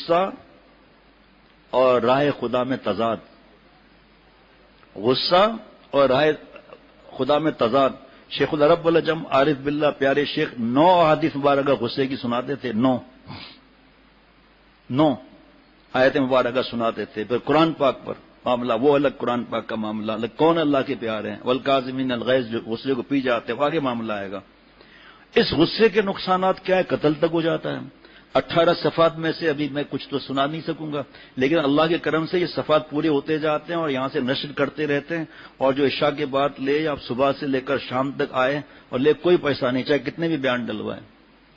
غصہ اور راہ خدا میں تضاد، غصہ اور راہ خدا میں تضاد۔ شیخ العرب والعجم عارف باللہ پیارے شیخ 9 احادیث مبارکہ غصے کی سناتے تھے، 9 آیت مبارکہ سناتے تھے۔ پھر قرآن پاک پر معاملہ، وہ الگ قرآن پاک کا معاملہ الگ، کون اللہ کے پیارے ہیں، والکاظمین الغیظ جو غصے کو پی جاتے ہیں، آگے معاملہ آئے گا۔ اس غصے کے نقصانات کیا ہے؟ قتل تک ہو جاتا ہے۔ 18 صفات میں سے ابھی میں کچھ تو سنا نہیں سکوں گا، لیکن اللہ کے کرم سے یہ صفات پورے ہوتے جاتے ہیں اور یہاں سے نشر کرتے رہتے ہیں، اور جو عشاء کے بعد لے یا صبح سے لے کر شام تک آئے اور لے، کوئی پیسہ نہیں، چاہے کتنے بھی بیان ڈلوائیں۔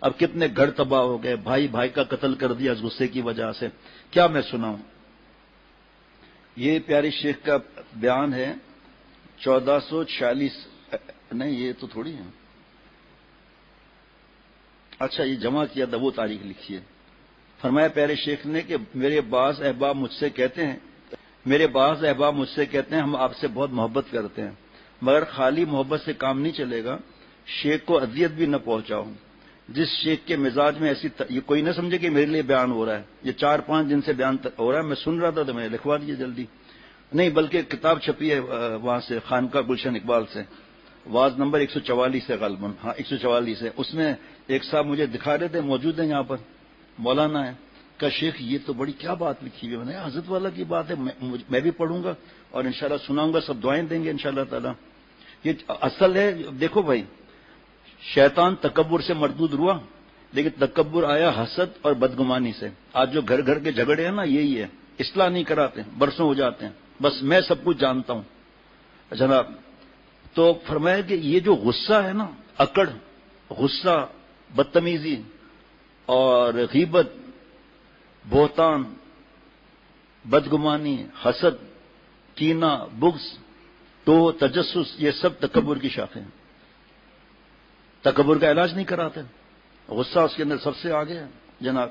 اب کتنے گھر تباہ ہو گئے، بھائی بھائی کا قتل کر دیا اس غصے کی وجہ سے، کیا میں سناؤں؟ یہ پیارے شیخ کا بیان ہے 1446، نہیں یہ تو تھوڑی ہے، اچھا یہ جمع کیا تھا وہ تاریخ لکھی ہے۔ فرمایا پیارے شیخ نے کہ میرے بعض احباب مجھ سے کہتے ہیں ہم آپ سے بہت محبت کرتے ہیں، مگر خالی محبت سے کام نہیں چلے گا، شیخ کو اذیت بھی نہ پہنچاؤ۔ جس شیخ کے مزاج میں ایسی یہ کوئی نہ سمجھے کہ میرے لیے بیان ہو رہا ہے، یہ 4-5 دن سے بیان ہو رہا ہے، میں سن رہا تھا تو میں نے لکھوا دیے جلدی، نہیں بلکہ کتاب چھپی ہے وہاں سے خانقاہ گلشن اقبال سے، واز نمبر 144 ہے غالباً، ہاں 144 ہے۔ اس میں ایک صاحب مجھے دکھا رہے تھے، موجود ہیں یہاں پر، مولانا ہے، کہ شیخ یہ تو بڑی کیا بات لکھی ہوئی ہے، میں نے حضرت والا کی بات ہے، میں بھی پڑھوں گا اور انشاءاللہ سناؤں گا، سب دعائیں دیں گے انشاءاللہ تعالی۔ یہ اصل ہے، دیکھو بھائی، شیطان تکبر سے مردود ہوا، لیکن تکبر آیا حسد اور بدگمانی سے۔ آج جو گھر گھر کے جھگڑے ہیں نا، یہی ہے، اصلاح نہیں کراتے، برسوں ہو جاتے ہیں، بس میں سب کچھ جانتا ہوں جناب۔ تو فرمایا کہ یہ جو غصہ ہے نا، اکڑ، غصہ، بدتمیزی اور غیبت، بہتان، بدگمانی، حسد، کینہ، بغض، تو تجسس، یہ سب تکبر کی شاخیں ہیں۔ تکبر کا علاج نہیں کراتے، غصہ اس کے اندر سب سے آگے ہے جناب۔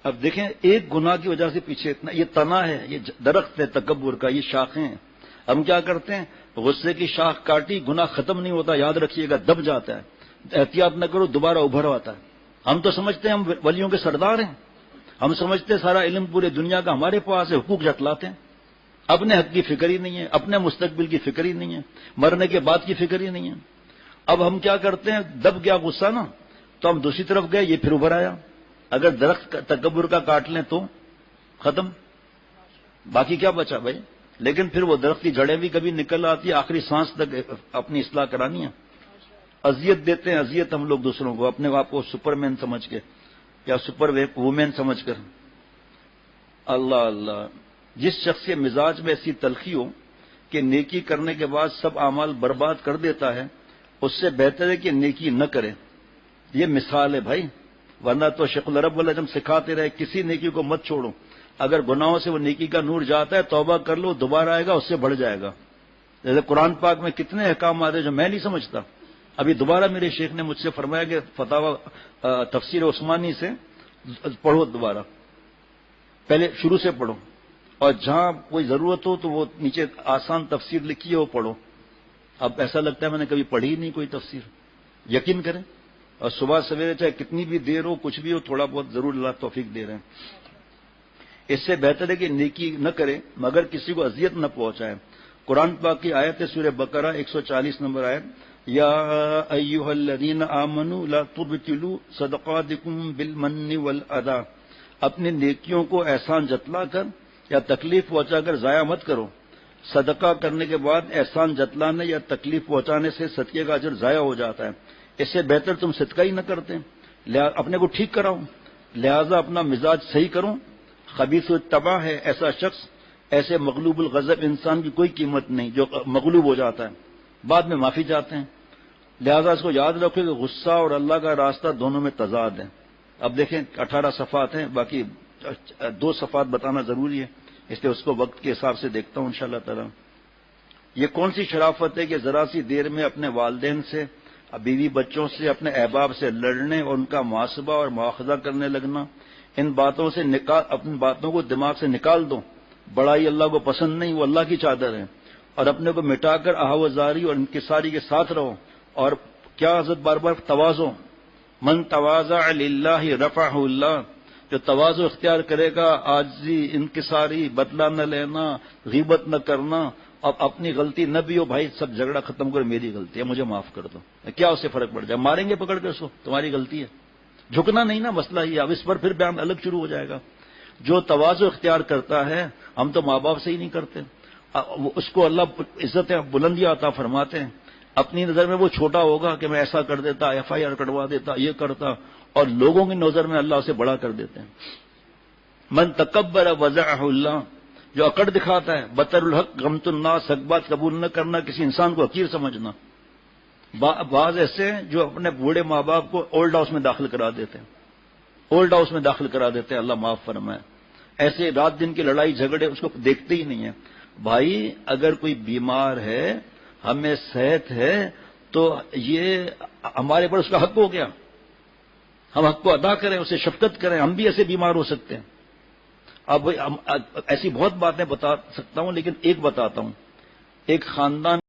اب دیکھیں ایک گناہ کی وجہ سے پیچھے اتنا، یہ تنا ہے، یہ درخت ہے تکبر کا، یہ شاخیں ہیں۔ ہم کیا کرتے ہیں، غصے کی شاخ کاٹی، گناہ ختم نہیں ہوتا، یاد رکھیے گا دب جاتا ہے، احتیاط نہ کرو دوبارہ ابھر آتا ہے۔ ہم تو سمجھتے ہیں ہم ولیوں کے سردار ہیں، ہم سمجھتے ہیں سارا علم پورے دنیا کا ہمارے پاس ہے، حقوق جتلاتے ہیں، اپنے حق کی فکر ہی نہیں ہے، اپنے مستقبل کی فکر ہی نہیں ہے، مرنے کے بعد کی فکر ہی نہیں ہے۔ اب ہم کیا کرتے ہیں، دب گیا غصہ نا، تو ہم دوسری طرف گئے، یہ پھر ابھر آیا۔ اگر درخت تکبر کا کاٹ لیں تو ختم، باقی کیا بچا بھائی؟ لیکن پھر وہ درخت کی جڑیں بھی کبھی نکل آتی ہے، آخری سانس تک اپنی اصلاح کرانی ہے۔ اذیت دیتے ہیں، اذیت ہم لوگ دوسروں کو، اپنے آپ کو سپر مین سمجھ کے یا سپر وومین سمجھ کر۔ اللہ اللہ، جس شخص کے مزاج میں ایسی تلخی ہو کہ نیکی کرنے کے بعد سب اعمال برباد کر دیتا ہے، اس سے بہتر ہے کہ نیکی نہ کرے۔ یہ مثال ہے بھائی، ورنہ تو شیخ العرب والعجم سکھاتے رہے کسی نیکی کو مت چھوڑو، اگر گناہوں سے وہ نیکی کا نور جاتا ہے توبہ کر لو، دوبارہ آئے گا، اس سے بڑھ جائے گا۔ جیسے قرآن پاک میں کتنے احکام آتے ہیں جو میں نہیں سمجھتا، ابھی دوبارہ میرے شیخ نے مجھ سے فرمایا کہ فتاوی تفسیر عثمانی سے پڑھو، دوبارہ پہلے شروع سے پڑھو، اور جہاں کوئی ضرورت ہو تو وہ نیچے آسان تفسیر لکھی ہے وہ پڑھو۔ اب ایسا لگتا ہے میں نے کبھی پڑھی ہی نہیں کوئی تفسیر، یقین کریں، اور صبح سویرے چاہے کتنی بھی دیر ہو، کچھ بھی ہو، تھوڑا بہت ضرور اللہ توفیق دے رہے ہیں۔ اس سے بہتر ہے کہ نیکی نہ کرے مگر کسی کو اذیت نہ پہنچائے۔ قرآن پاک کی آیت ہے سورہ بقرہ 140 نمبر آیت، یا ایھا الذین آمنوا لا تبطلوا صدقاتکم بالمن والاذی، اپنی نیکیوں کو احسان جتلا کر یا تکلیف پہنچا کر ضائع مت کرو۔ صدقہ کرنے کے بعد احسان جتلانے یا تکلیف پہنچانے سے صدقے کا اجر ضائع ہو جاتا ہے، اس سے بہتر تم صدقہ ہی نہ کرتے، اپنے کو ٹھیک کراؤ، لہذا اپنا مزاج صحیح کرو۔ خبیث الطبع ہے ایسا شخص، ایسے مغلوب الغضب انسان کی کوئی قیمت نہیں جو مغلوب ہو جاتا ہے، بعد میں معافی چاہتے ہیں۔ لہذا اس کو یاد رکھو کہ غصہ اور اللہ کا راستہ دونوں میں تضاد ہے۔ اب دیکھیں 18 صفحات ہیں، باقی 2 صفحات بتانا ضروری ہے، اس لیے اس کو وقت کے حساب سے دیکھتا ہوں انشاءاللہ تعالی۔ یہ کون سی شرافت ہے کہ ذرا سی دیر میں اپنے والدین سے، بیوی بچوں سے، اپنے احباب سے لڑنے اور ان کا محاسبہ اور مواخذہ کرنے لگنا، ان باتوں سے اپنی باتوں کو دماغ سے نکال دو، بڑائی اللہ کو پسند نہیں، وہ اللہ کی چادر ہے، اور اپنے کو مٹا کر احوازاری اور انکساری کے ساتھ رہو۔ اور کیا حضرت بار بار تواضع، من تواضع للہ رفعہ اللہ، جو تواضع اختیار کرے گا، عاجزی، انکساری، بدلہ نہ لینا، غیبت نہ کرنا، اب اپنی غلطی نہ بھی ہو بھائی سب جھگڑا ختم کرو، میری غلطی ہے مجھے معاف کر دو، کیا اس سے فرق پڑ جائے؟ ماریں گے پکڑ کے اس کو، تمہاری غلطی ہے، جھکنا نہیں نا مسئلہ ہی، اب اس پر پھر بیان الگ شروع ہو جائے گا۔ جو تواضع اختیار کرتا ہے، ہم تو ماں باپ سے ہی نہیں کرتے، اس کو اللہ عزت بلندیاں عطا فرماتے ہیں، اپنی نظر میں وہ چھوٹا ہوگا کہ میں ایسا کر دیتا، FIR کٹوا دیتا، یہ کرتا، اور لوگوں کی نظر میں اللہ اسے بڑا کر دیتے ہیں۔ من تکبر وضعہ اللہ، جو اکڑ دکھاتا ہے، بطر الحق غمت الناس، حق بات قبول نہ کرنا، کسی انسان کو حقیر سمجھنا۔ بعض ایسے ہیں جو اپنے بوڑھے ماں باپ کو اولڈ ہاؤس میں داخل کرا دیتے ہیں، اولڈ ہاؤس میں داخل کرا دیتے ہیں، اللہ معاف فرمائے۔ ایسے رات دن کی لڑائی جھگڑے اس کو دیکھتے ہی نہیں ہیں۔ بھائی اگر کوئی بیمار ہے، ہمیں صحت ہے، تو یہ ہمارے پر اس کا حق ہو گیا، ہم حق کو ادا کریں، اسے شفقت کریں، ہم بھی ایسے بیمار ہو سکتے ہیں۔ اب ایسی بہت باتیں بتا سکتا ہوں، لیکن ایک بتاتا ہوں، ایک خاندان